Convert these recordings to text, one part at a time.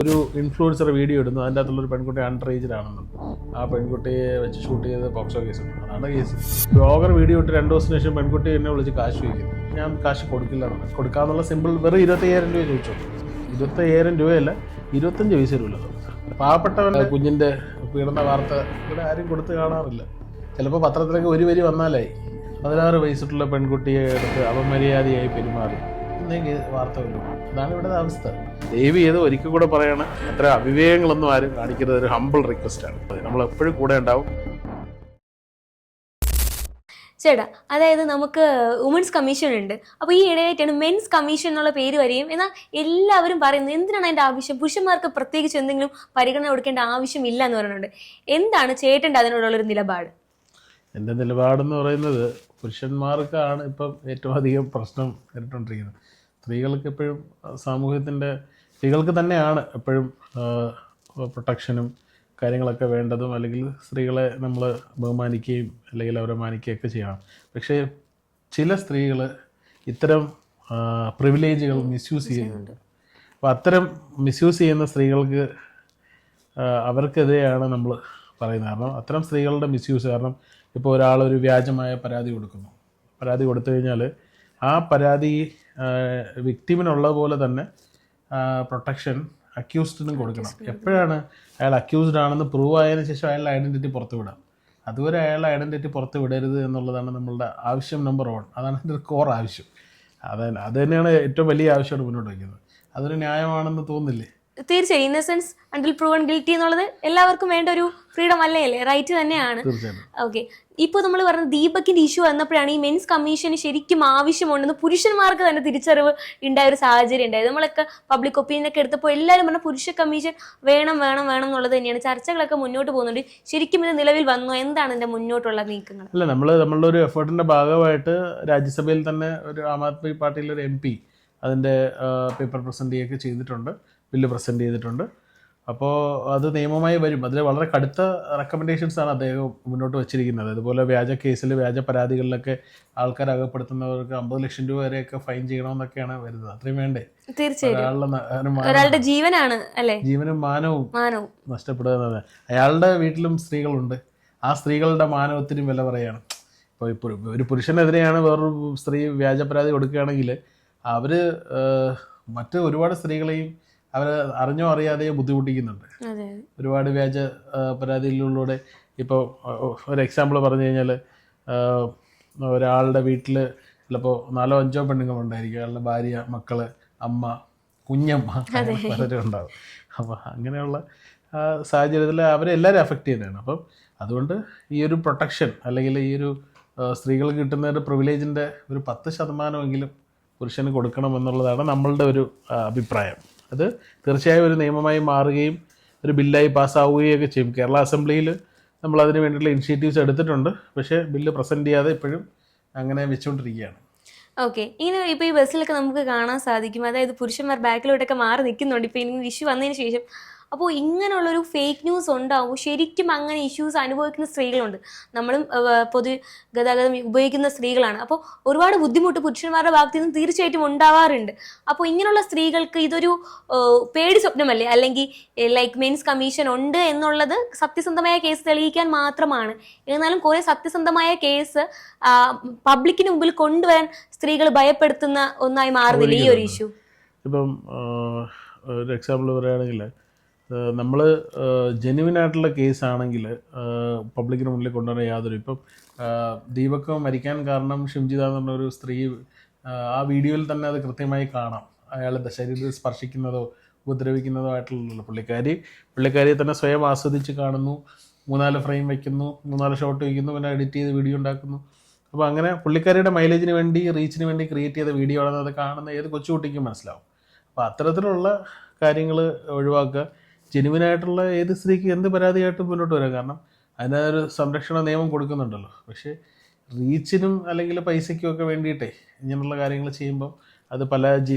ഒരു influencer video ഇടുന്നു, അതിൻ്റെ അകത്തുള്ളൊരു പെൺകുട്ടി അണ്ടർ ഏജിലാണെന്നും ആ പെൺകുട്ടിയെ വെച്ച് ഷൂട്ട് ചെയ്ത് പോക്സോ കേസ് ഉണ്ട്. അതാണ് കേസ്. ബ്ലോഗർ വീഡിയോ ഇട്ട് 2 ദിവസത്തിന് ശേഷം പെൺകുട്ടി എന്നെ വിളിച്ച് കാശ് വയ്ക്കുന്നു. ഞാൻ കാശ് കൊടുക്കില്ല, കൊടുക്കാന്നുള്ള സിമ്പിൾ വെറും 25,000 രൂപ ചോദിച്ചോ. 25,000 രൂപയല്ല, 25 പൈസ തരുമല്ലോ. പാവപ്പെട്ടവൻ്റെ കുഞ്ഞിൻ്റെ പീഡന വാർത്ത ഇവിടെ ആരും കൊടുത്ത് കാണാറില്ല. ചിലപ്പോൾ പത്രത്തിലൊക്കെ ഒരു വരി വന്നാലായി 16 വയസ്സുള്ള പെൺകുട്ടിയെ എടുത്ത് അപമര്യാദയായി പെരുമാറി എന്നേക്ക് വാർത്ത വരും. അതാണ് ഇവിടെ അവസ്ഥ. ദയവ് ചെയ്ത് ഒരിക്കൽ കൂടെ പറയണം, അത്ര അവിവേകങ്ങളൊന്നും ആരും കാണിക്കരുത്. ഒരു ഹംബിൾ റിക്വസ്റ്റാണ്. നമ്മൾ എപ്പോഴും കൂടെ ഉണ്ടാവും. ചേട്ടാ, അതായത് നമുക്ക് വുമൻസ് കമ്മീഷൻ ഉണ്ട്. അപ്പോൾ ഈ ഇടയായിട്ടാണ് മെൻസ് കമ്മീഷൻ എന്നുള്ള പേര് വരികയും. എന്നാൽ എല്ലാവരും പറയുന്നത് എന്തിനാണ് അതിൻ്റെ ആവശ്യം, പുരുഷന്മാർക്ക് പ്രത്യേകിച്ച് എന്തെങ്കിലും പരിഗണന കൊടുക്കേണ്ട ആവശ്യമില്ല എന്ന് പറയുന്നുണ്ട്. എന്താണ് ചേട്ടൻ്റെ അതിനോടുള്ളൊരു നിലപാട്? എൻ്റെ നിലപാടെന്ന് പറയുന്നത്, പുരുഷന്മാർക്കാണ് ഇപ്പം ഏറ്റവും അധികം പ്രശ്നം നേരിട്ടുകൊണ്ടിരിക്കുന്നത്. സ്ത്രീകൾക്ക് എപ്പോഴും സ്ത്രീകൾക്ക് തന്നെയാണ് എപ്പോഴും പ്രൊട്ടക്ഷനും കാര്യങ്ങളൊക്കെ വേണ്ടതും. അല്ലെങ്കിൽ സ്ത്രീകളെ നമ്മൾ ബഹുമാനിക്കുകയും അല്ലെങ്കിൽ അവരെ മാനിക്കുകയൊക്കെ ചെയ്യണം. പക്ഷേ ചില സ്ത്രീകൾ ഇത്തരം പ്രിവിലേജുകൾ മിസ്യൂസ് ചെയ്യുന്നുണ്ട്. അപ്പോൾ അത്തരം മിസ്യൂസ് ചെയ്യുന്ന സ്ത്രീകൾക്ക് അവർക്കെതിരെയാണ് നമ്മൾ പറയുന്നത്. കാരണം അത്തരം സ്ത്രീകളുടെ മിസ്യൂസ് കാരണം ഇപ്പോൾ ഒരാളൊരു വ്യാജമായ പരാതി കൊടുക്കുന്നു. പരാതി കൊടുത്തു കഴിഞ്ഞാൽ ആ പരാതി വിക്ടിമിനുള്ള പോലെ തന്നെ പ്രൊട്ടക്ഷൻ അക്യൂസ്ഡിനും കൊടുക്കണം. എപ്പോഴാണ് അയാൾ അക്യൂസ്ഡ് ആണെന്ന് പ്രൂവ് ആയതിനു ശേഷം അയാളുടെ ഐഡൻറ്റിറ്റി പുറത്ത് വിടാം. അതുവരെ അയാളുടെ ഐഡൻറ്റിറ്റി പുറത്ത് വിടരുത് എന്നുള്ളതാണ് നമ്മളുടെ ആവശ്യം നമ്പർ 1. അതാണ് എൻ്റെ കോർ ആവശ്യം. അത് തന്നെയാണ് ഏറ്റവും വലിയ ആവശ്യമായിട്ട് മുന്നോട്ട് വയ്ക്കുന്നത്. അതൊരു ന്യായമാണെന്ന് തോന്നുന്നില്ലേ? തീർച്ചയായും. ഇന്നസെൻസ് അണ്ടിൽ പ്രൂവൺ ഗിൽറ്റി എന്നുള്ളത് എല്ലാവർക്കും വേണ്ട ഒരു ഫ്രീഡം അല്ലേ, റൈറ്റ് തന്നെയാണ്. ഓക്കെ, ഇപ്പോൾ നമ്മൾ പറഞ്ഞ ദീപകിന്റെ ഇഷ്യൂ വന്നപ്പോഴാണ് ഈ മെൻസ് കമ്മീഷന് ശരിക്കും ആവശ്യമുണ്ടെന്ന് പുരുഷന്മാർക്ക് തന്നെ തിരിച്ചറിവ് ഉണ്ടായ ഒരു സാഹചര്യം ഉണ്ടായത്. നമ്മളൊക്കെ പബ്ലിക് ഒപ്പീനിയൻ ഒക്കെ എടുത്തപ്പോൾ എല്ലാവരും പറഞ്ഞ പുരുഷ കമ്മീഷൻ വേണം വേണം വേണം എന്നുള്ളത് തന്നെയാണ്. ചർച്ചകളൊക്കെ മുന്നോട്ട് പോകുന്നുണ്ട്. ശരിക്കും ഇത് നിലവിൽ വന്നോ? എന്താണ് ഇതിന്റെ മുന്നോട്ടുള്ള നീക്കങ്ങൾ? അല്ല, നമ്മളുടെ ഒരു എഫേർട്ടിന്റെ ഭാഗമായിട്ട് രാജ്യസഭയിൽ തന്നെ ഒരു ആം ആദ്മി പാർട്ടിയിലെ ഒരു MP അതിൻ്റെ പേപ്പർ പ്രസൻറ്റ് ചെയ്യുകയൊക്കെ ചെയ്തിട്ടുണ്ട്, ബില്ല് പ്രസൻറ്റ് ചെയ്തിട്ടുണ്ട്. അപ്പോൾ അത് നിയമമായി വരും. അതിൽ വളരെ കടുത്ത റെക്കമെൻഡേഷൻസാണ് അദ്ദേഹം മുന്നോട്ട് വച്ചിരിക്കുന്നത്. അതുപോലെ വ്യാജ കേസിൽ വ്യാജ പരാതികളിലൊക്കെ ആൾക്കാർ അകപ്പെടുത്തുന്നവർക്ക് 50 ലക്ഷം രൂപ വരെയൊക്കെ ഫൈൻ ചെയ്യണമെന്നൊക്കെയാണ് വരുന്നത്. അത്രയും വേണ്ടേ? തീർച്ചയായും. ഒരാളുടെ ജീവനാണ് അല്ലേ, ജീവനും മാനവും നഷ്ടപ്പെടുന്നത്. അയാളുടെ വീട്ടിലും സ്ത്രീകളുണ്ട്. ആ സ്ത്രീകളുടെ മാനവത്തിനും വില പറയാണ്. ഇപ്പോൾ ഒരു പുരുഷനെതിരെയാണ് വേറൊരു സ്ത്രീ വ്യാജ പരാതി കൊടുക്കുകയാണെങ്കിൽ അവർ മറ്റ് ഒരുപാട് സ്ത്രീകളെയും അവർ അറിഞ്ഞോ അറിയാതെയോ ബുദ്ധിമുട്ടിക്കുന്നുണ്ട്. ഒരുപാട് വ്യാജ പരാതികളിലൂടെ. ഇപ്പോൾ ഒരു എക്സാമ്പിൾ പറഞ്ഞു കഴിഞ്ഞാൽ, ഒരാളുടെ വീട്ടിൽ ചിലപ്പോൾ 4-5 പെണ്ണുങ്ങളുണ്ടായിരിക്കും. അയാളുടെ ഭാര്യ, മക്കള്, അമ്മ, കുഞ്ഞമ്മ, പലരും ഉണ്ടാവും. അപ്പോൾ അങ്ങനെയുള്ള സാഹചര്യത്തിൽ അവരെല്ലാവരും അഫക്റ്റ് ചെയ്യുന്നതാണ്. അപ്പം അതുകൊണ്ട് ഈ ഒരു പ്രൊട്ടക്ഷൻ അല്ലെങ്കിൽ ഈ ഒരു സ്ത്രീകൾക്ക് കിട്ടുന്ന ഒരു പ്രിവിലേജിൻ്റെ ഒരു 10% പുരുഷന് കൊടുക്കണം എന്നുള്ളതാണ് നമ്മളുടെ ഒരു അഭിപ്രായം. അത് തീർച്ചയായും ഒരു നിയമമായി മാറുകയും ഒരു ബില്ലായി പാസ്സാവുകയൊക്കെ ചെയ്യും. കേരള അസംബ്ലിയിൽ നമ്മൾ അതിന് വേണ്ടിയിട്ടുള്ള ഇനിഷ്യേറ്റീവ്സ് എടുത്തിട്ടുണ്ട്. പക്ഷേ ബില്ല് പ്രസൻറ്റ് ചെയ്യാതെ ഇപ്പോഴും അങ്ങനെ വെച്ചുകൊണ്ടിരിക്കുകയാണ്. ഓക്കെ, ഇങ്ങനെ ഇപ്പോൾ ഈ ബസ്സിലൊക്കെ നമുക്ക് കാണാൻ സാധിക്കും, അതായത് പുരുഷന്മാർ ബാക്കിലോട്ടൊക്കെ മാറി നിൽക്കുന്നുണ്ട് ഇപ്പോൾ ഇങ്ങനെ ഇഷ്യൂ വന്നതിന് ശേഷം. അപ്പോൾ ഇങ്ങനെയുള്ളൊരു ഫേക്ക് ന്യൂസ് ഉണ്ടാവും. ശരിക്കും അങ്ങനെ ഇഷ്യൂസ് അനുഭവിക്കുന്ന സ്ത്രീകളുണ്ട്. നമ്മളും പൊതുഗതാഗതം ഉപയോഗിക്കുന്ന സ്ത്രീകളാണ്. അപ്പോൾ ഒരുപാട് ബുദ്ധിമുട്ട് പുരുഷന്മാരുടെ ഭാഗത്തു നിന്ന് തീർച്ചയായിട്ടും ഉണ്ടാവാറുണ്ട്. അപ്പോൾ ഇങ്ങനെയുള്ള സ്ത്രീകൾക്ക് ഇതൊരു പേടി സ്വപ്നമല്ലേ? അല്ലെങ്കിൽ ലൈക്ക് മെൻസ് കമ്മീഷൻ ഉണ്ട് എന്നുള്ളത് സത്യസന്ധമായ കേസ് തെളിയിക്കാൻ മാത്രമാണ്. എന്നാലും കുറേ സത്യസന്ധമായ കേസ് പബ്ലിക്കിന് മുമ്പിൽ കൊണ്ടുവരാൻ സ്ത്രീകൾ ഭയപ്പെടുത്തുന്ന ഒന്നായി മാറുന്നില്ല ഈ ഒരു ഇഷ്യൂ? ഇപ്പം ഒരു എക്സാമ്പിൾ പറയുകയാണെങ്കിൽ, നമ്മൾ ജെന്യുവിനായിട്ടുള്ള കേസാണെങ്കിൽ പബ്ലിക്കിന് മുന്നിൽ കൊണ്ടുവരാൻ യാതൊരു. ഇപ്പം ദീപക് മരിക്കാൻ കാരണം ഷിംജിത എന്ന് പറഞ്ഞൊരു സ്ത്രീ, ആ വീഡിയോയിൽ തന്നെ അത് കൃത്യമായി കാണാം. അയാളുടെ ശരീരത്തിൽ സ്പർശിക്കുന്നതോ ഉപദ്രവിക്കുന്നതോ ആയിട്ടുള്ള പുള്ളിക്കാരിയെ തന്നെ സ്വയം ആസ്വദിച്ച് കാണുന്നു. 3-4 ഫ്രെയിം വയ്ക്കുന്നു, 3-4 ഷോട്ട് വയ്ക്കുന്നു, പിന്നെ എഡിറ്റ് ചെയ്ത് വീഡിയോ ഉണ്ടാക്കുന്നു. അപ്പോൾ അങ്ങനെ പുള്ളിക്കാരിയുടെ മൈലേജിന് വേണ്ടി, റീച്ചിന് വേണ്ടി ക്രിയേറ്റ് ചെയ്ത വീഡിയോ ആണെന്ന് അത് കാണുന്ന ഏത് കൊച്ചുകുട്ടിക്കും മനസ്സിലാവും. അപ്പോൾ അത്തരത്തിലുള്ള കാര്യങ്ങൾ ഒഴിവാക്കുക. ജെനുവിനായിട്ടുള്ള ഏത് സ്ത്രീക്ക് എന്ത് പരാതിയായിട്ടും മുന്നോട്ട് വരാം. കാരണം അതിനൊരു സംരക്ഷണ നിയമം കൊടുക്കുന്നുണ്ടല്ലോ. പക്ഷേ റീച്ചിനും അല്ലെങ്കിൽ പൈസയ്ക്കും ഒക്കെ വേണ്ടിയിട്ടേ ഇങ്ങനെയുള്ള കാര്യങ്ങൾ ചെയ്യുമ്പം അത്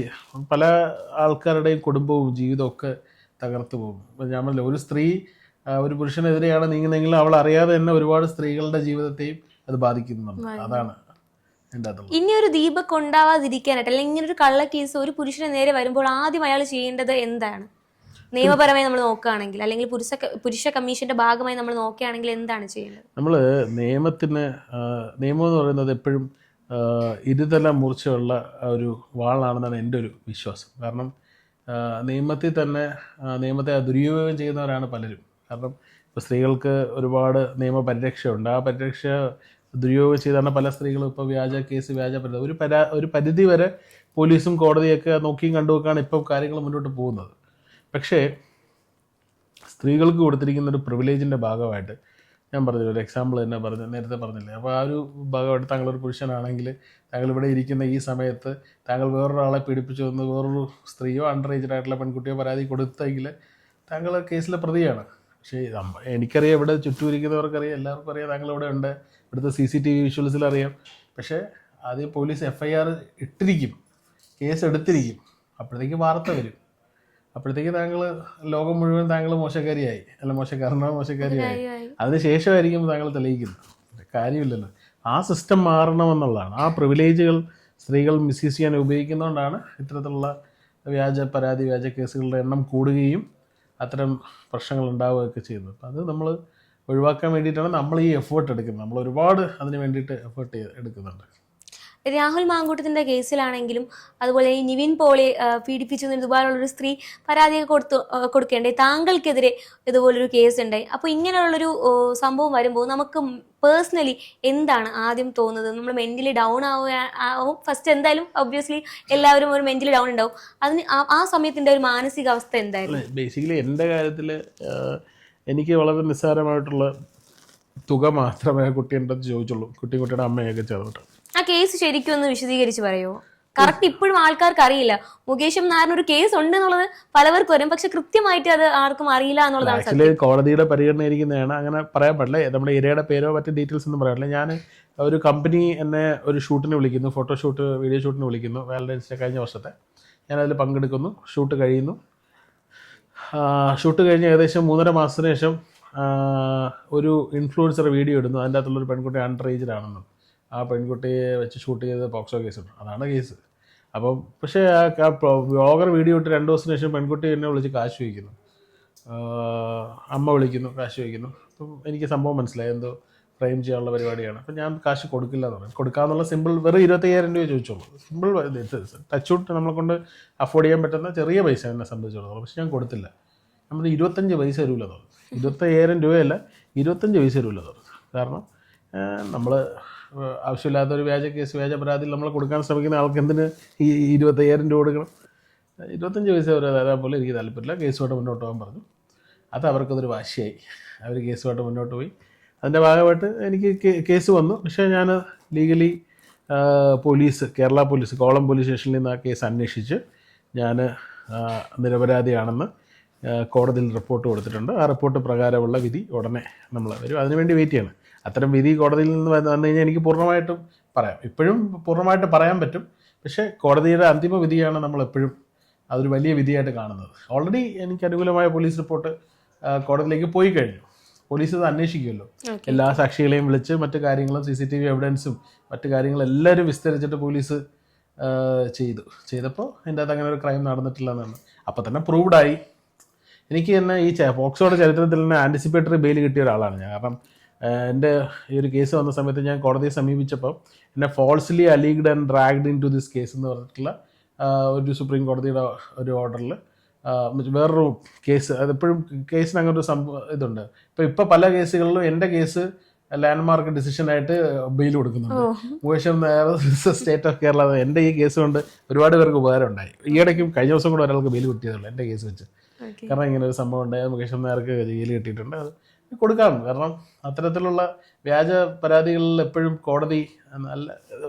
പല ആൾക്കാരുടെയും കുടുംബവും ജീവിതവും ഒക്കെ തകർത്ത് പോകും. ഇപ്പം ഞാൻ പറഞ്ഞില്ല, ഒരു സ്ത്രീ ഒരു പുരുഷനെതിരെയാണ് നീങ്ങുന്നതെങ്കിൽ അവൾ അറിയാതെ തന്നെ ഒരുപാട് സ്ത്രീകളുടെ ജീവിതത്തെയും അത് ബാധിക്കുന്നുണ്ട്. അതാണ് ഇനി ഒരു ദീപക് ഉണ്ടാവാതിരിക്കാനായിട്ട്, അല്ലെങ്കിൽ ഇങ്ങനെ ഒരു കള്ള കേസ് ഒരു പുരുഷന് നേരെ വരുമ്പോൾ ആദ്യം അയാൾ ചെയ്യേണ്ടത് എന്താണ്? നിയമപരമായി നമ്മൾ നോക്കുകയാണെങ്കിൽ, അല്ലെങ്കിൽ പുരുഷ കമ്മീഷന്റെ ഭാഗമായി നമ്മൾ നോക്കുകയാണെങ്കിൽ എന്താണ് ചെയ്യേണ്ടത്? നമ്മൾ നിയമം എന്ന് പറയുന്നത് എപ്പോഴും ഇരുതല മൂർച്ചയുള്ള ഒരു വാളാണെന്നാണ് എൻ്റെ ഒരു വിശ്വാസം. കാരണം നിയമത്തിൽ തന്നെ നിയമത്തെ ദുരുപയോഗം ചെയ്യുന്നവരാണ് പലരും. കാരണം ഇപ്പോൾ സ്ത്രീകൾക്ക് ഒരുപാട് നിയമപരിരക്ഷയുണ്ട്. ആ പരിരക്ഷ ദുരുപയോഗം ചെയ്താണ് പല സ്ത്രീകളും ഇപ്പോൾ വ്യാജ കേസ്, വ്യാജ ഒരു പരിധി വരെ പോലീസും കോടതിയൊക്കെ നോക്കിയും കണ്ടുമൊക്കെയാണ് ഇപ്പോൾ കാര്യങ്ങൾ മുന്നോട്ട് പോകുന്നത്. പക്ഷേ സ്ത്രീകൾക്ക് കൊടുത്തിരിക്കുന്ന ഒരു പ്രിവിലേജിൻ്റെ ഭാഗമായിട്ട് ഞാൻ പറഞ്ഞില്ല, ഒരു എക്സാമ്പിൾ തന്നെ നേരത്തെ പറഞ്ഞില്ലേ. അപ്പോൾ ആ ഒരു ഭാഗമായിട്ട് താങ്കളൊരു പുരുഷനാണെങ്കിൽ താങ്കൾ ഇവിടെ ഇരിക്കുന്ന ഈ സമയത്ത് താങ്കൾ വേറൊരാളെ പീഡിപ്പിച്ചു വന്ന് വേറൊരു സ്ത്രീയോ അണ്ടർ ഏജ്ഡ് ആയിട്ടുള്ള പെൺകുട്ടിയോ പരാതി കൊടുത്തെങ്കിൽ താങ്കൾ കേസിലെ പ്രതിയാണ്. പക്ഷേ എനിക്കറിയാം, ഇവിടെ ചുറ്റും ഇരിക്കുന്നവർക്കറിയാം, എല്ലാവർക്കും അറിയാം താങ്കൾ ഇവിടെ ഉണ്ട്, ഇവിടുത്തെ CCTV വിഷ്വൽസിൽ അറിയാം. പക്ഷേ ആദ്യം പോലീസ് FIR ഇട്ടിരിക്കും, കേസ് എടുത്തിരിക്കും, അപ്പോഴത്തേക്ക് വാർത്ത വരും. അപ്പോഴത്തേക്ക് താങ്കൾ ലോകം മുഴുവൻ താങ്കൾ മോശക്കാരിയായി, അല്ല മോശക്കാരിയായി. അതിനുശേഷമായിരിക്കും താങ്കൾ തെളിയിക്കുന്നത്. കാര്യമില്ലല്ലോ. ആ സിസ്റ്റം മാറണമെന്നുള്ളതാണ്. ആ പ്രിവിലേജുകൾ സ്ത്രീകൾ മിസ്യൂസ് ചെയ്യാൻ ഉപയോഗിക്കുന്നതുകൊണ്ടാണ് ഇത്തരത്തിലുള്ള വ്യാജ കേസുകളുടെ എണ്ണം കൂടുകയും അത്തരം പ്രശ്നങ്ങൾ ഉണ്ടാവുകയൊക്കെ ചെയ്യുന്നത്. അപ്പം അത് നമ്മൾ ഒഴിവാക്കാൻ വേണ്ടിയിട്ടാണ് നമ്മൾ ഈ എഫേർട്ട് എടുക്കുന്നത്. നമ്മൾ ഒരുപാട് അതിന് വേണ്ടിയിട്ട് എഫേർട്ട് എടുക്കുന്നുണ്ട്. രാഹുൽ മാങ്കൂട്ടത്തിൻ്റെ കേസിലാണെങ്കിലും അതുപോലെ ഈ നിവിൻ പോളെ പീഡിപ്പിച്ചു ഇതുപോലുള്ളൊരു സ്ത്രീ പരാതിയൊക്കെ കൊടുക്കേണ്ടേ, താങ്കൾക്കെതിരെ ഇതുപോലൊരു കേസ് ഉണ്ടായി. അപ്പോൾ ഇങ്ങനെയുള്ളൊരു സംഭവം വരുമ്പോൾ നമുക്ക് പേഴ്സണലി എന്താണ് ആദ്യം തോന്നുന്നത്? നമ്മൾ മെൻ്റലി ഡൗൺ ആവും ഫസ്റ്റ്. എന്തായാലും ഒബ്വിയസ്ലി എല്ലാവരും ഒരു മെൻ്റലി ഡൗൺ ഉണ്ടാവും. അതിന് ആ സമയത്തിൻ്റെ ഒരു മാനസികാവസ്ഥ എന്തായിരുന്നു? ബേസിക്കലി എൻ്റെ കാര്യത്തിൽ എനിക്ക് വളരെ നിസ്സാരമായിട്ടുള്ള തുക മാത്രമേ കുട്ടിയുടെ അടുത്ത് ചോദിച്ചുള്ളൂ, കുട്ടിയുടെ അമ്മയൊക്കെ ചേർന്നിട്ട്. ആ കേസ് ശരിക്കും ഒന്ന് വിശദീകരിച്ച് പറയുമോ? കറക്റ്റ് ഇപ്പോഴും ആൾക്കാർക്ക് അറിയില്ല. മുകേഷും നായറിന് ഒരു കേസ് ഉണ്ട് എന്നുള്ളത് പലവർക്കും അറിയാം, പക്ഷെ കൃത്യമായിട്ട് അത് ആർക്കും അറിയില്ല എന്നുള്ളതാണ്. ആക്ച്വലി കോടതിയുടെ പരിഗണനയിരിക്കുന്നതാണ്, അങ്ങനെ പറയാൻ പാടില്ല. നമ്മുടെ ഏരിയയുടെ പേരോ മറ്റു ഡീറ്റെയിൽസ് ഒന്നും പറയാൻ പാടില്ല. ഞാൻ ഒരു കമ്പനി എന്നെ ഒരു ഷൂട്ടിന് വിളിക്കുന്നു, ഫോട്ടോഷൂട്ട്, വീഡിയോ ഷൂട്ടിന് വിളിക്കുന്നു. വാലന്റൈൻസ് ഡേ കഴിഞ്ഞ വർഷത്തെ ഞാനതിൽ പങ്കെടുക്കുന്നു. ഷൂട്ട് കഴിയുന്നു. ഷൂട്ട് കഴിഞ്ഞ് ഏകദേശം 3.5 മാസത്തിന് ശേഷം ഒരു ഇൻഫ്ലുവൻസർ വീഡിയോ ഇടുന്നു. അതിൻ്റെ അകത്തുള്ളൊരു പെൺകുട്ടി അണ്ടർ ഏജ്ഡ് ആ പെൺകുട്ടിയെ വെച്ച് ഷൂട്ട് ചെയ്ത പോക്സോ കേസുണ്ട്. അതാണ് കേസ്. അപ്പം പക്ഷേ ആ ബ്ലോഗർ വീഡിയോ ഇട്ട് 2 ദിവസത്തിന് ശേഷം പെൺകുട്ടി എന്നെ വിളിച്ച് കാശ് ചോദിക്കുന്നു. അമ്മ വിളിക്കുന്നു, കാശ് ചോദിക്കുന്നു. അപ്പം എനിക്ക് സംഭവം മനസ്സിലായി, എന്തോ ഫ്രെയിം ചെയ്യാനുള്ള പരിപാടിയാണ്. അപ്പം ഞാൻ കാശ് കൊടുക്കില്ല എന്ന് പറഞ്ഞു. കൊടുക്കാമെന്നുള്ള സിമ്പിൾ വെറും 25,000 രൂപ ചോദിച്ചോളൂ. സിമ്പിൾ ടച്ച് ഔട്ട് നമ്മളെ കൊണ്ട് അഫോർഡ് ചെയ്യാൻ പറ്റുന്ന ചെറിയ പൈസ എന്നെ സംബന്ധിച്ചിടത്തോളം. പക്ഷെ ഞാൻ കൊടുത്തില്ല. നമ്മൾ 25 പൈസ തരൂല തോന്നും. 25,000 രൂപയല്ല, 25 പൈസ തരൂല തോന്നും. കാരണം നമ്മൾ ആവശ്യമില്ലാത്തൊരു വ്യാജ കേസ്, വ്യാജ പരാതിയിൽ നമ്മൾ കൊടുക്കാൻ ശ്രമിക്കുന്ന ആൾക്ക് എന്തിന് ഈ 25,000 രൂപ കൊടുക്കണം? 25 പൈസ വരെ തരാൻ പോലും എനിക്ക് താല്പര്യമില്ല, കേസുമായിട്ട് മുന്നോട്ട് പോകാൻ പറഞ്ഞു. അത് അവർക്കതൊരു വാശിയായി. അവർ കേസുമായിട്ട് മുന്നോട്ട് പോയി. അതിൻ്റെ ഭാഗമായിട്ട് എനിക്ക് കേസ് വന്നു. പക്ഷേ ഞാൻ legally Kerala police column police സ്റ്റേഷനിൽ നിന്ന് ആ കേസ് അന്വേഷിച്ച് ഞാൻ നിരപരാധിയാണെന്ന് കോടതിയിൽ റിപ്പോർട്ട് കൊടുത്തിട്ടുണ്ട്. ആ റിപ്പോർട്ട് പ്രകാരമുള്ള വിധി ഉടനെ നമ്മൾ വരും. അതിനുവേണ്ടി വെയിറ്റ് ചെയ്യണം. അത്തരം വിധി കോടതിയിൽ നിന്ന് വന്നു കഴിഞ്ഞാൽ എനിക്ക് പൂർണ്ണമായിട്ടും പറയാം. ഇപ്പോഴും പൂർണ്ണമായിട്ട് പറയാൻ പറ്റും. പക്ഷേ കോടതിയുടെ അന്തിമ വിധിയാണ് നമ്മളെപ്പോഴും അതൊരു വലിയ വിധിയായിട്ട് കാണുന്നത്. ഓൾറെഡി എനിക്ക് അനുകൂലമായ പോലീസ് റിപ്പോർട്ട് കോടതിയിലേക്ക് പോയി കഴിഞ്ഞു. പോലീസ് ഇത് അന്വേഷിക്കുമല്ലോ. എല്ലാ സാക്ഷികളെയും വിളിച്ച് മറ്റു കാര്യങ്ങളും CCTV എവിഡൻസും മറ്റു കാര്യങ്ങളും എല്ലാവരും വിസ്തരിച്ചിട്ട് പോലീസ് ചെയ്തപ്പോൾ എൻ്റെ അകത്ത് അങ്ങനെ ഒരു ക്രൈം നടന്നിട്ടില്ല എന്നാണ് അപ്പോൾ തന്നെ പ്രൂവ്ഡായി. എനിക്ക് തന്നെ ഈ പോക്സോയുടെ ചരിത്രത്തിൽ തന്നെ ആൻറ്റിസിപ്പേറ്ററി ബെയിൽ കിട്ടിയ ഒരാളാണ് ഞാൻ. കാരണം എൻ്റെ ഈ ഒരു കേസ് വന്ന സമയത്ത് ഞാൻ കോടതിയെ സമീപിച്ചപ്പോൾ എന്നെ falsely alleged and dragged into this case എന്ന് പറഞ്ഞിട്ടുള്ള ഒരു സുപ്രീം കോടതിയുടെ ഒരു ഓർഡറിൽ വേറൊരു കേസ്, അതെപ്പോഴും കേസിന് അങ്ങനെ ഒരു ഇതുണ്ട്. ഇപ്പോൾ പല കേസുകളിലും എൻ്റെ കേസ് ലാൻഡ്മാർക്ക് ഡിസിഷനായിട്ട് ബെയിൽ കൊടുക്കുന്നുണ്ട്. Mukesh Nair state of Kerala. എൻ്റെ ഈ കേസ് കൊണ്ട് ഒരുപാട് പേർക്ക് ഉപകാരം ഉണ്ടായി. ഈയിടയ്ക്കും കഴിഞ്ഞ ദിവസം കൂടെ ഒരാൾക്ക് ബെയിൽ കിട്ടിയതുള്ളൂ എൻ്റെ കേസ് വെച്ച്. കാരണം ഇങ്ങനെ ഒരു സംഭവം ഉണ്ടായി, മുകേഷ് നായർക്ക് ജയിൽ കിട്ടിയിട്ടുണ്ട്. അത് കൊടുക്കാം. കാരണം അത്തരത്തിലുള്ള വ്യാജ പരാതികളിൽ എപ്പോഴും കോടതി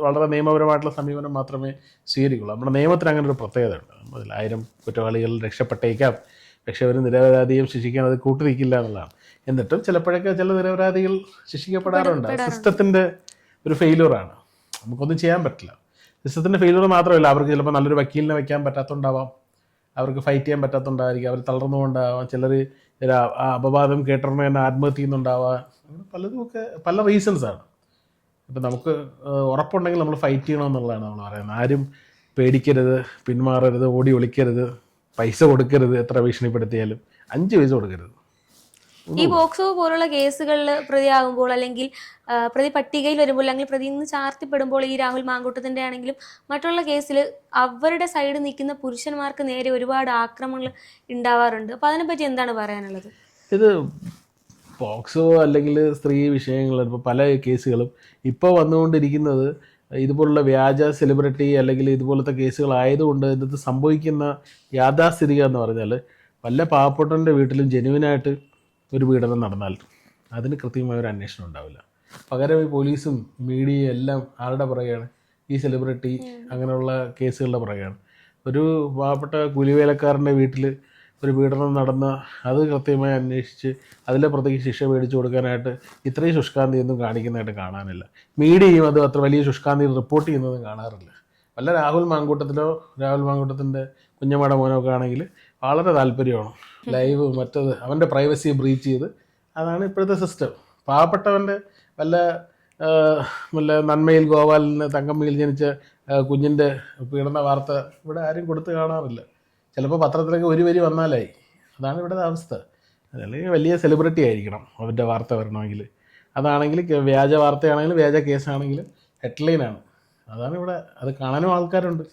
വളരെ നിയമപരമായിട്ടുള്ള സമീപനം മാത്രമേ സ്വീകരിക്കുള്ളൂ. നമ്മുടെ നിയമത്തിന് അങ്ങനെ ഒരു പ്രത്യേകതയുണ്ട്. 1000 കുറ്റവാളികൾ രക്ഷപ്പെട്ടേക്കാം, പക്ഷെ അവർ നിരപരാധിയും ശിക്ഷിക്കാൻ അത് കൂട്ടുനിൽക്കില്ല എന്നുള്ളതാണ്. എന്നിട്ടും ചിലപ്പോഴൊക്കെ ചില നിരപരാധികൾ ശിക്ഷിക്കപ്പെടാറുണ്ട്. സിസ്റ്റത്തിൻ്റെ ഒരു ഫെയിലൂറാണ്, നമുക്കൊന്നും ചെയ്യാൻ പറ്റില്ല. സിസ്റ്റത്തിൻ്റെ ഫെയിലൂർ മാത്രമല്ല, അവർക്ക് ചിലപ്പോൾ നല്ലൊരു വക്കീലിനെ വയ്ക്കാൻ പറ്റാത്തതുണ്ടാവാം, അവർക്ക് ഫൈറ്റ് ചെയ്യാൻ പറ്റാത്തതുണ്ടായിരിക്കും, അവർ തളർന്നുകൊണ്ടാവാം, ചിലർ അപവാദം കേട്ടറിന് തന്നെ ആത്മഹത്യ ചെയ്യുന്നുണ്ടാവാം. പലതുമൊക്കെ പല റീസൺസാണ്. ഇപ്പം നമുക്ക് ഉറപ്പുണ്ടെങ്കിൽ നമ്മൾ ഫൈറ്റ് ചെയ്യണമെന്നുള്ളതാണ് നമ്മൾ പറയുന്നത്. ആരും പേടിക്കരുത്, പിന്മാറരുത്, ഓടി ഒളിക്കരുത്. പൈസ കൊടുക്കരുത്, എത്ര ഭീഷണിപ്പെടുത്തിയാലും 5 പൈസ കൊടുക്കരുത്. ഈ പോക്സോ പോലുള്ള കേസുകളിൽ പ്രതിയാകുമ്പോൾ അല്ലെങ്കിൽ പ്രതി പട്ടികയിൽ വരുമ്പോൾ അല്ലെങ്കിൽ പ്രതി നിന്ന് ചാർത്തിപ്പെടുമ്പോൾ ഈ രാഹുൽ മാങ്കൂട്ടത്തിന്റെ ആണെങ്കിലും മറ്റുള്ള കേസിൽ അവരുടെ സൈഡിൽ നിൽക്കുന്ന പുരുഷന്മാർക്ക് നേരെ ഒരുപാട് ആക്രമണങ്ങൾ ഉണ്ടാവാറുണ്ട്. അപ്പൊ അതിനെപ്പറ്റി എന്താണ് പറയാനുള്ളത്? ഇത് പോക്സോ അല്ലെങ്കിൽ സ്ത്രീ വിഷയങ്ങൾ ഇപ്പോൾ പല കേസുകളും ഇപ്പോൾ വന്നുകൊണ്ടിരിക്കുന്നത് ഇതുപോലുള്ള വ്യാജ സെലിബ്രിറ്റി അല്ലെങ്കിൽ ഇതുപോലത്തെ കേസുകളായതുകൊണ്ട് ഇതിനകത്ത് സംഭവിക്കുന്ന യാഥാസ്ഥിതിക എന്ന് പറഞ്ഞാൽ വല്ല പാവപ്പെട്ടവൻ്റെ വീട്ടിലും ജെനുവിനായിട്ട് ഒരു പീഡനം നടന്നാൽ അതിന് കൃത്യമായ ഒരു അന്വേഷണം ഉണ്ടാവില്ല. പകരം ഈ പോലീസും മീഡിയയും എല്ലാം ആരുടെ പുറകെയാണ്? ഈ സെലിബ്രിറ്റി അങ്ങനെയുള്ള കേസുകളുടെ പുറകെയാണ്. ഒരു പാവപ്പെട്ട കൂലിവേലക്കാരൻ്റെ വീട്ടിൽ ഒരു പീഡനം നടന്ന അത് കൃത്യമായി അന്വേഷിച്ച് അതിലെ പ്രതിക്ക് ശിക്ഷ മേടിച്ചു കൊടുക്കാനായിട്ട് ഇത്രയും ശുഷ്കാന്തിയൊന്നും കാണിക്കുന്നതായിട്ട് കാണാനില്ല. മീഡിയയും അത് അത്ര വലിയ ശുഷ്കാന്തി റിപ്പോർട്ട് ചെയ്യുന്നതും കാണാറില്ല. വല്ല രാഹുൽ മാങ്കൂട്ടത്തിൻ്റെ കുഞ്ഞമ്മയുടെ മോനൊക്കെ ആണെങ്കിൽ വളരെ താല്പര്യമാണ് ലൈവ് മറ്റത് അവൻ്റെ പ്രൈവസി ബ്രീച്ച് ചെയ്ത്. അതാണ് ഇപ്പോഴത്തെ സിസ്റ്റം. പാവപ്പെട്ടവൻ്റെ വല്ല നന്മയിൽ ഗോപാലിന് തങ്കമ്മയിൽ ജനിച്ച കുഞ്ഞിൻ്റെ പീഡന വാർത്ത ഇവിടെ ആരും കൊടുത്ത് കാണാറില്ല. ചിലപ്പോൾ പത്രത്തിലൊക്കെ ഒരു വരി വന്നാലായി. അതാണ് ഇവിടുത്തെ അവസ്ഥ. അല്ലെങ്കിൽ വലിയ സെലിബ്രിറ്റി ആയിരിക്കണം അവരുടെ വാർത്ത വരണമെങ്കിൽ. അതാണെങ്കിൽ വ്യാജ വാർത്തയാണെങ്കിലും വ്യാജ കേസാണെങ്കിലും ഹെഡ്ലൈനാണ്. അതാണ് ഇവിടെ. അത് കാണാനും ആൾക്കാരുണ്ട്,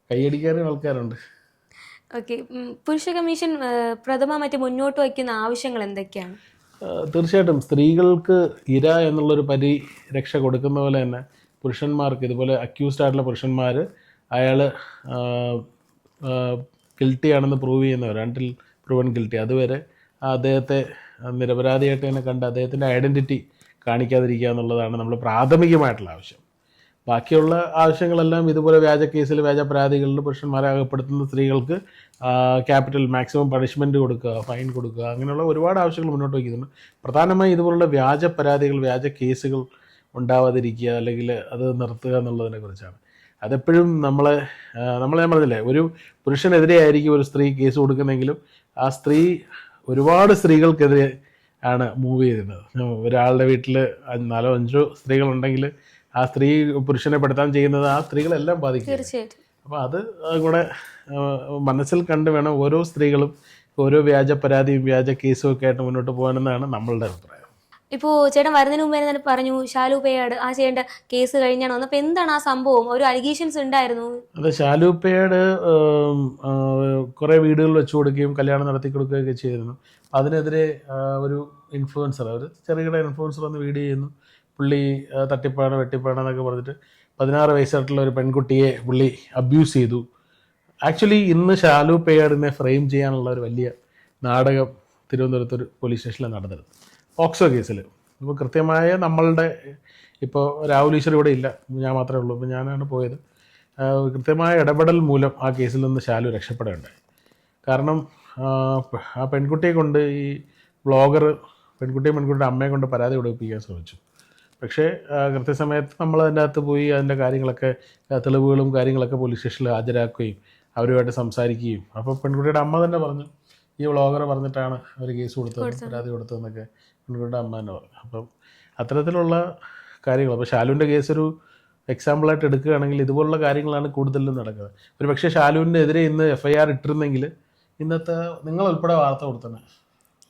കൈയടിക്കാനും ആൾക്കാരുണ്ട്. ഓക്കെ, പുരുഷ കമ്മീഷൻ പ്രഥമ മുന്നോട്ട് വയ്ക്കുന്ന ആവശ്യങ്ങൾ എന്തൊക്കെയാണ്? തീർച്ചയായിട്ടും സ്ത്രീകൾക്ക് ഇര എന്നുള്ളൊരു പരിരക്ഷ കൊടുക്കുന്ന പോലെ തന്നെ പുരുഷന്മാർക്ക് ഇതുപോലെ അക്യൂസ്ഡ് ആയിട്ടുള്ള പുരുഷന്മാർ അയാൾ ഗിൽറ്റി ആണെന്ന് പ്രൂവ് ചെയ്യുന്നവർ, അണ്ടിൽ പ്രൂവൺ ഗിൽറ്റി, അതുവരെ അദ്ദേഹത്തെ നിരപരാധിയായിട്ട് തന്നെ കണ്ട് അദ്ദേഹത്തിൻ്റെ ഐഡൻറ്റിറ്റി കാണിക്കാതിരിക്കുക എന്നുള്ളതാണ് നമ്മൾ പ്രാഥമികമായിട്ടുള്ള ആവശ്യം. ബാക്കിയുള്ള ആവശ്യങ്ങളെല്ലാം ഇതുപോലെ വ്യാജ കേസിൽ വ്യാജ പരാതികളിൽ പുരുഷന്മാരെ അകപ്പെടുത്തുന്ന സ്ത്രീകൾക്ക് ക്യാപിറ്റൽ മാക്സിമം പണിഷ്മെൻറ്റ് കൊടുക്കുക, ഫൈൻ കൊടുക്കുക, അങ്ങനെയുള്ള ഒരുപാട് ആവശ്യങ്ങൾ മുന്നോട്ട് വയ്ക്കുന്നുണ്ട്. പ്രധാനമായും ഇതുപോലുള്ള വ്യാജ പരാതികൾ വ്യാജ കേസുകൾ ഉണ്ടാവാതിരിക്കുക അല്ലെങ്കിൽ അത് നിർത്തുക എന്നുള്ളതിനെ കുറിച്ചാണ്. അതെപ്പോഴും ഞാൻ പറഞ്ഞില്ലേ, ഒരു പുരുഷനെതിരെ ആയിരിക്കും ഒരു സ്ത്രീ കേസ് കൊടുക്കുന്നെങ്കിലും ആ സ്ത്രീ ഒരുപാട് സ്ത്രീകൾക്കെതിരെ ആണ് മൂവ് ചെയ്തിരുന്നത്. ഒരാളുടെ വീട്ടിൽ 4-5 സ്ത്രീകളുണ്ടെങ്കിൽ ആ സ്ത്രീ പുരുഷനെ പെടുത്താൻ ചെയ്യുന്നത് ആ സ്ത്രീകളെല്ലാം ബാധിക്കും. തീർച്ചയായിട്ടും. അപ്പോൾ അത് കൂടെ മനസ്സിൽ കണ്ട് വേണം ഓരോ സ്ത്രീകളും ഓരോ വ്യാജ പരാതിയും വ്യാജ കേസും ഒക്കെ ആയിട്ട് മുന്നോട്ട് പോകാനെന്നാണ് നമ്മളുടെ അഭിപ്രായം. ഇപ്പോൾ ചേട്ടൻ വരുന്നതിന് മുമ്പേ തന്നെ പറഞ്ഞു ഷാലു പേയാട് ആ ചെയ്യേണ്ട കേസ് കഴിഞ്ഞാണ് വന്നത്. അപ്പോൾ എന്താണ് ആ സംഭവം? ഒരു അലിഗേഷൻസ് ഉണ്ടായിരുന്നു. അതെ, ഷാലു പേയാട് കുറേ വീടുകൾ വെച്ച് കൊടുക്കുകയും കല്യാണം നടത്തി കൊടുക്കുകയൊക്കെ ചെയ്തിരുന്നു. അതിനെതിരെ ഒരു ഇൻഫ്ലുവൻസർ, ഒരു ചെറുകിട ഇൻഫ്ലുവൻസർ വന്ന് വീഡിയോ ചെയ്യുന്നു. പുള്ളി തട്ടിപ്പാണ് വെട്ടിപ്പാണ് എന്നൊക്കെ പറഞ്ഞിട്ട് 16 വയസ്സായിട്ടുള്ള ഒരു പെൺകുട്ടിയെ പുള്ളി അബ്യൂസ് ചെയ്തു. ആക്ച്വലി ഇന്ന് ഷാലു പേയാടിനെ ഫ്രെയിം ചെയ്യാനുള്ള ഒരു വലിയ നാടകം തിരുവനന്തപുരത്ത് ഒരു പോലീസ് സ്റ്റേഷനിൽ നടന്നത് പോക്സോ കേസിൽ. ഇപ്പോൾ കൃത്യമായ നമ്മളുടെ ഇപ്പോൾ രാഹുൽ ഈശ്വർ ഇവിടെ ഇല്ല, ഞാൻ മാത്രമേ ഉള്ളൂ, ഇപ്പോൾ ഞാനാണ് പോയത്. കൃത്യമായ ഇടപെടൽ മൂലം ആ കേസിൽ നിന്ന് ഷാലു രക്ഷപ്പെടുകയുണ്ടായി. കാരണം ആ പെൺകുട്ടിയെ കൊണ്ട് ഈ ബ്ലോഗർ പെൺകുട്ടിയുടെ അമ്മയെ കൊണ്ട് പരാതി കൊടുപ്പിക്കാൻ ശ്രമിച്ചു. പക്ഷേ കൃത്യസമയത്ത് നമ്മൾ അതിൻ്റെ അകത്ത് പോയി അതിൻ്റെ കാര്യങ്ങളൊക്കെ തെളിവുകളും കാര്യങ്ങളൊക്കെ പോലീസ് സ്റ്റേഷനിൽ ഹാജരാക്കുകയും അവരുമായിട്ട് സംസാരിക്കുകയും, അപ്പോൾ പെൺകുട്ടിയുടെ അമ്മ തന്നെ പറഞ്ഞു ഈ വ്ളോഗർ പറഞ്ഞിട്ടാണ് അവർ കേസ് കൊടുത്തത്, പരാതി കൊടുത്തതെന്നൊക്കെ പെൺകുട്ടിയുടെ അമ്മ തന്നെ പറഞ്ഞു. അപ്പം അത്തരത്തിലുള്ള കാര്യങ്ങൾ. അപ്പോൾ ഷാലുവിൻ്റെ കേസ് ഒരു എക്സാമ്പിളായിട്ട് എടുക്കുകയാണെങ്കിൽ ഇതുപോലുള്ള കാര്യങ്ങളാണ് കൂടുതലും നടക്കുന്നത്. ഒരു പക്ഷേ ഷാലുവിൻ്റെ എതിരെ ഇന്ന് FIR ഇട്ടിരുന്നെങ്കിൽ ഇന്നത്തെ നിങ്ങളുൾപ്പെടെ വാർത്ത കൊടുത്തന്നെ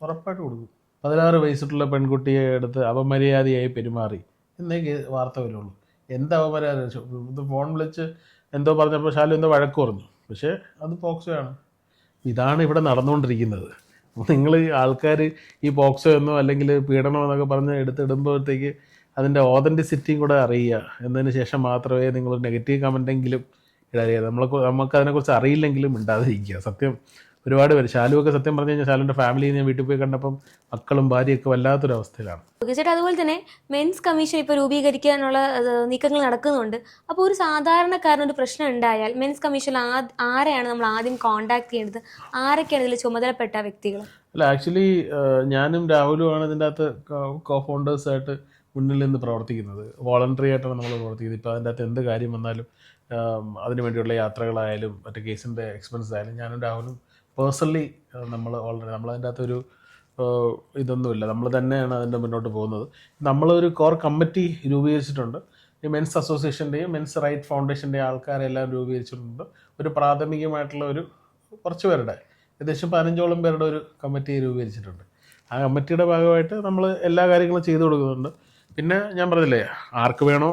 ഉറപ്പായിട്ട് കൊടുക്കും. 16 വയസ്സുള്ള പെൺകുട്ടിയെ എടുത്ത് അപമര്യാദയായി പെരുമാറി എന്നേ വാർത്ത വരുള്ളൂ. എന്ത് അപമര്യാദ? ഇത് ഫോൺ വിളിച്ച് എന്തോ പറഞ്ഞപ്പോൾ ഷാലു എന്തോ വഴക്ക് പറഞ്ഞു. പക്ഷേ അത് പോക്സോ ആണ്. ഇതാണ് ഇവിടെ നടന്നുകൊണ്ടിരിക്കുന്നത്. നിങ്ങൾ ആൾക്കാർ ഈ പോക്സോ എന്നോ അല്ലെങ്കിൽ പീഡനം എന്നൊക്കെ പറഞ്ഞ് എടുത്തിടുമ്പോഴത്തേക്ക് അതിൻ്റെ ഓതൻറ്റിസിറ്റിയും കൂടെ അറിയുക. എന്നതിന് ശേഷം മാത്രമേ നിങ്ങൾ നെഗറ്റീവ് കമൻറ്റെങ്കിലും ഇടറിയാതെ നമുക്ക് അതിനെക്കുറിച്ച് അറിയില്ലെങ്കിലും ഇണ്ടാതിരിക്കുക. സത്യം ഒരുപാട് പേര്, ഷാലുവൊക്കെ സത്യം പറഞ്ഞു കഴിഞ്ഞാൽ ഷാലുവിൻ്റെ ഫാമിലിയെ ഞാൻ വീട്ടിൽ പോയി കണ്ടപ്പം മക്കളും ഭാര്യയൊക്കെ വല്ലാത്തൊരവസ്ഥയിലാണ്. ചേട്ടാ, അതുപോലെ തന്നെ മെൻസ് കമ്മീഷൻ ഇപ്പോൾ രൂപീകരിക്കാനുള്ള നീക്കങ്ങൾ നടക്കുന്നുണ്ട്. അപ്പോൾ ഒരു സാധാരണക്കാരനൊരു പ്രശ്നം ഉണ്ടായാൽ മെൻസ് കമ്മീഷൻ ആരെയാണ് നമ്മൾ ആദ്യം കോൺടാക്ട് ചെയ്യേണ്ടത്? ആരൊക്കെയാണ് ഇതിൽ ചുമതലപ്പെട്ട വ്യക്തികൾ? അല്ല, ആക്ച്വലി ഞാനും രാഹുലുമാണ് ഇതിൻ്റെ അകത്ത് കോഫൗണ്ടേഴ്സായിട്ട് മുന്നിൽ നിന്ന് പ്രവർത്തിക്കുന്നത്. വോളണ്ടറി ആയിട്ടാണ് നമ്മൾ പ്രവർത്തിക്കുന്നത്. ഇപ്പോൾ അതിൻ്റെ അകത്ത് എന്ത് കാര്യം വന്നാലും അതിന് വേണ്ടിയുള്ള യാത്രകളായാലും മറ്റു കേസിൻ്റെ എക്സ്പെൻസ് ആയാലും ഞാനും രാഹുലും പേഴ്സണലി നമ്മളതിൻ്റെ അകത്തൊരു ഇതൊന്നുമില്ല, നമ്മൾ തന്നെയാണ് അതിൻ്റെ മുന്നോട്ട് പോകുന്നത്. നമ്മളൊരു കോർ കമ്മിറ്റി രൂപീകരിച്ചിട്ടുണ്ട്. ഈ മെൻസ് അസോസിയേഷൻ്റെയും മെൻസ് റൈറ്റ് ഫൗണ്ടേഷൻ്റെയും ആൾക്കാരെല്ലാം രൂപീകരിച്ചിട്ടുണ്ട്. ഒരു പ്രാഥമികമായിട്ടുള്ള ഒരു കുറച്ച് പേരുടെ ഏകദേശം 15ഓളം പേരുടെ ഒരു കമ്മിറ്റി രൂപീകരിച്ചിട്ടുണ്ട്. ആ കമ്മിറ്റിയുടെ ഭാഗമായിട്ട് നമ്മൾ എല്ലാ കാര്യങ്ങളും ചെയ്തു കൊടുക്കുന്നുണ്ട്. പിന്നെ ഞാൻ പറഞ്ഞില്ലേ, ആർക്ക് വേണോ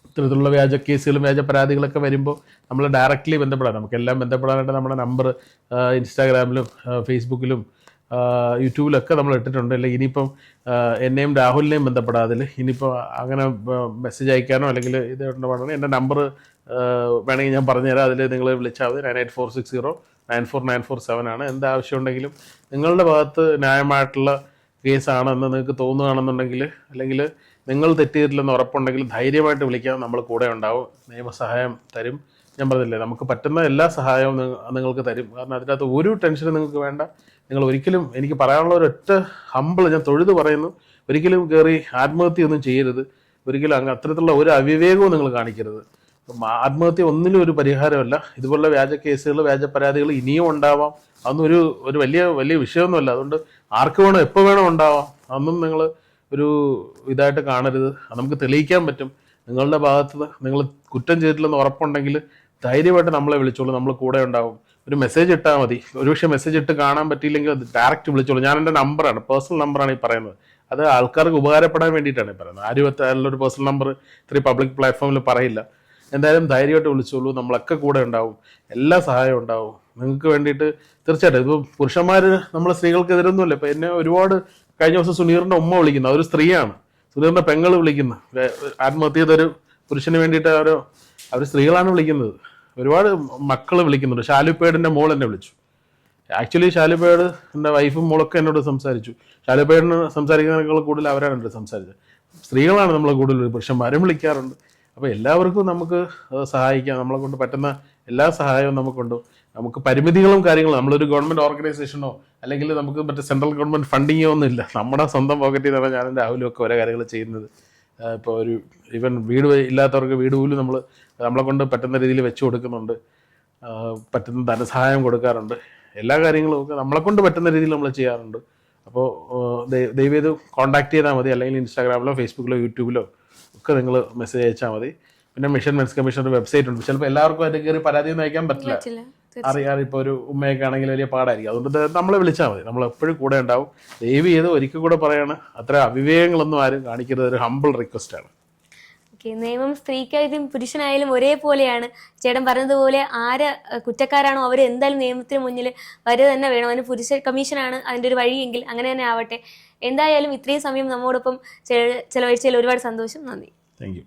ഇത്തരത്തിലുള്ള വ്യാജ കേസുകളും വ്യാജ പരാതികളൊക്കെ വരുമ്പോൾ നമ്മൾ ഡയറക്റ്റ്ലി ബന്ധപ്പെടാം. നമുക്കെല്ലാം ബന്ധപ്പെടാനായിട്ട് നമ്മുടെ നമ്പർ ഇൻസ്റ്റാഗ്രാമിലും ഫേസ്ബുക്കിലും യൂട്യൂബിലൊക്കെ നമ്മൾ ഇട്ടിട്ടുണ്ട്. അല്ലെങ്കിൽ ഇനിയിപ്പം എന്നെയും രാഹുലിനെയും ബന്ധപ്പെടാം. അതിൽ ഇനിയിപ്പോൾ അങ്ങനെ മെസ്സേജ് അയക്കാനോ അല്ലെങ്കിൽ ഇത് ഉണ്ടെങ്കിൽ എൻ്റെ നമ്പർ വേണമെങ്കിൽ ഞാൻ പറഞ്ഞുതരാം. അതിൽ നിങ്ങൾ വിളിച്ചാൽ മതി. 9846094947 ആണ്. എന്താവശ്യം ഉണ്ടെങ്കിലും നിങ്ങളുടെ ഭാഗത്ത് ന്യായമായിട്ടുള്ള കേസാണെന്ന് നിങ്ങൾക്ക് തോന്നുകയാണെന്നുണ്ടെങ്കിൽ, അല്ലെങ്കിൽ നിങ്ങൾ തെറ്റ് ചെയ്തിട്ടില്ലെന്ന് ഉറപ്പുണ്ടെങ്കിൽ ധൈര്യമായിട്ട് വിളിക്കാം. നമ്മൾ കൂടെ ഉണ്ടാവും, നിയമസഹായം തരും. ഞാൻ പറഞ്ഞില്ലേ, നമുക്ക് പറ്റുന്ന എല്ലാ സഹായവും നിങ്ങൾക്ക് തരും. കാരണം അതിനകത്ത് ഒരു ടെൻഷനും നിങ്ങൾക്ക് വേണ്ട. നിങ്ങൾ ഒരിക്കലും, എനിക്ക് പറയാനുള്ള ഒരൊറ്റ ഹമ്പിൾ ഞാൻ തൊഴുത് പറയുന്നു, ഒരിക്കലും കയറി ആത്മഹത്യയൊന്നും ചെയ്യരുത്. ഒരിക്കലും അത്തരത്തിലുള്ള ഒരു അവിവേകവും നിങ്ങൾ കാണിക്കരുത്. ആത്മഹത്യ ഒന്നിനും ഒരു പരിഹാരമല്ല. ഇതുപോലുള്ള വ്യാജ കേസുകൾ, വ്യാജ പരാതികൾ ഇനിയും ഉണ്ടാവാം. അതൊന്നും ഒരു വലിയ വിഷയമൊന്നുമല്ല. അതുകൊണ്ട് ആർക്ക് വേണോ എപ്പോൾ വേണോ ഉണ്ടാവാം. അതൊന്നും നിങ്ങൾ ഒരു ഇതായിട്ട് കാണരുത്. അത് നമുക്ക് തെളിയിക്കാൻ പറ്റും. നിങ്ങളുടെ ഭാഗത്ത് നിങ്ങൾ കുറ്റം ചെയ്തിട്ടില്ലെന്ന് ഉറപ്പുണ്ടെങ്കിൽ ധൈര്യമായിട്ട് നമ്മളെ വിളിച്ചോളൂ, നമ്മൾ കൂടെ ഉണ്ടാവും. ഒരു മെസ്സേജ് ഇട്ടാൽ മതി. ഒരുപക്ഷെ മെസ്സേജ് ഇട്ട് കാണാൻ പറ്റിയില്ലെങ്കിൽ അത് ഡയറക്റ്റ് വിളിച്ചോളൂ. ഞാൻ എൻ്റെ നമ്പറാണ്, പേഴ്സണൽ നമ്പറാണ് ഈ പറയുന്നത്. അത് ആൾക്കാർക്ക് ഉപകാരപ്പെടാൻ വേണ്ടിയിട്ടാണ് ഈ പറയുന്നത്. ആരും ഒരു പേഴ്സണൽ നമ്പർ ഇത്രയും പബ്ലിക് പ്ലാറ്റ്ഫോമിൽ പറയില്ല. എന്തായാലും ധൈര്യമായിട്ട് വിളിച്ചോളൂ, നമ്മളൊക്കെ കൂടെ ഉണ്ടാവും, എല്ലാ സഹായവും ഉണ്ടാവും നിങ്ങൾക്ക് വേണ്ടിയിട്ട്. തീർച്ചയായിട്ടും ഇപ്പോൾ പുരുഷന്മാർ നമ്മളെ സ്ത്രീകൾക്കെതിരൊന്നുമില്ല. ഇപ്പം എന്നെ ഒരുപാട് കഴിഞ്ഞ ദിവസം സുനീറിൻ്റെ ഉമ്മ വിളിക്കുന്നു, അതൊരു സ്ത്രീയാണ്. സുനീറിൻ്റെ പെങ്ങൾ വിളിക്കുന്നു, ആത്മഹത്യ ചെയ്തൊരു പുരുഷന് വേണ്ടിയിട്ട് അവർ സ്ത്രീകളാണ് വിളിക്കുന്നത്. ഒരുപാട് മക്കൾ വിളിക്കുന്നുണ്ട്. ഷാലുപ്പേടിൻ്റെ മോൾ എന്നെ വിളിച്ചു. ആക്ച്വലി ഷാലുപ്പേട് എൻ്റെ വൈഫും മോളൊക്കെ എന്നോട് സംസാരിച്ചു. ഷാലുപ്പേടിന് സംസാരിക്കുന്നതിനേക്കാൾ കൂടുതൽ അവരാണ് എന്നോട് സംസാരിച്ചത്. സ്ത്രീകളാണ് നമ്മളെ കൂടുതൽ, പുരുഷന്മാരും വിളിക്കാറുണ്ട്. അപ്പോൾ എല്ലാവർക്കും നമുക്ക് സഹായിക്കാം. നമ്മളെ കൊണ്ട് പറ്റുന്ന എല്ലാ സഹായവും നമുക്കുണ്ട്. നമുക്ക് പരിമിതികളും കാര്യങ്ങളും, നമ്മളൊരു ഗവൺമെൻറ് ഓർഗനൈസേഷനോ അല്ലെങ്കിൽ നമുക്ക് മറ്റേ സെൻട്രൽ ഗവൺമെൻറ് ഫണ്ടിങ്ങോ ഒന്നും ഇല്ല. നമ്മുടെ സ്വന്തം പോക്കറ്റിൽ നിന്നാണ് ഞാനും രാഹുലും ഒക്കെ ഓരോ കാര്യങ്ങൾ ചെയ്യുന്നത്. ഇപ്പോൾ ഒരു ഈവൻ വീട് ഇല്ലാത്തവർക്ക് വീട് പോലും നമ്മളെ കൊണ്ട് പറ്റുന്ന രീതിയിൽ വെച്ച് കൊടുക്കുന്നുണ്ട്. പറ്റുന്ന ധനസഹായം കൊടുക്കാറുണ്ട്. എല്ലാ കാര്യങ്ങളും ഒക്കെ നമ്മളെ കൊണ്ട് പറ്റുന്ന രീതിയിൽ നമ്മൾ ചെയ്യാറുണ്ട്. അപ്പോൾ ദയവേത് കോൺടാക്ട് ചെയ്താൽ മതി. അല്ലെങ്കിൽ ഇൻസ്റ്റാഗ്രാമിലോ ഫേസ്ബുക്കിലോ യൂട്യൂബിലോ ഒക്കെ നിങ്ങൾ മെസ്സേജ് അയച്ചാൽ മതി. പിന്നെ മിഷൻ മെൻസ് കമ്മീഷൻ്റെ വെബ്സൈറ്റ് ഉണ്ട്. ചിലപ്പോൾ എല്ലാവർക്കും അതിൻ്റെ കയറി പരാതി ഒന്നും അയക്കാൻ പറ്റില്ല. അറിയാറ് ഇപ്പോൾ ഒരു ഉമ്മയൊക്കെ ആണെങ്കിൽ വലിയ പാടായിരിക്കും. അതുകൊണ്ട് നമ്മളെ വിളിച്ചാൽ മതി, നമ്മൾ എപ്പോഴും കൂടെ ഉണ്ടാവും. ദയവ് ചെയ്ത് ഒരിക്കൽ കൂടെ പറയാണ്, അത്ര അവിവേകങ്ങളൊന്നും ആരും കാണിക്കരുത്. ഒരു ഹമ്പിൾ റിക്വസ്റ്റ് ആണ്. നിയമം സ്ത്രീക്കായാലും പുരുഷനായാലും ഒരേപോലെയാണ്. ചേട്ടൻ പറഞ്ഞതുപോലെ ആര് കുറ്റക്കാരാണോ അവർ എന്തായാലും നിയമത്തിന് മുന്നിൽ വരിക തന്നെ വേണം. അതിന് പുരുഷ കമ്മീഷനാണ് അതിൻ്റെ ഒരു വഴിയെങ്കിൽ അങ്ങനെ തന്നെ ആവട്ടെ. എന്തായാലും ഇത്രയും സമയം നമ്മോടൊപ്പം ചെലവഴിച്ചതിൽ ഒരുപാട് സന്തോഷം. നന്ദി. Thank you.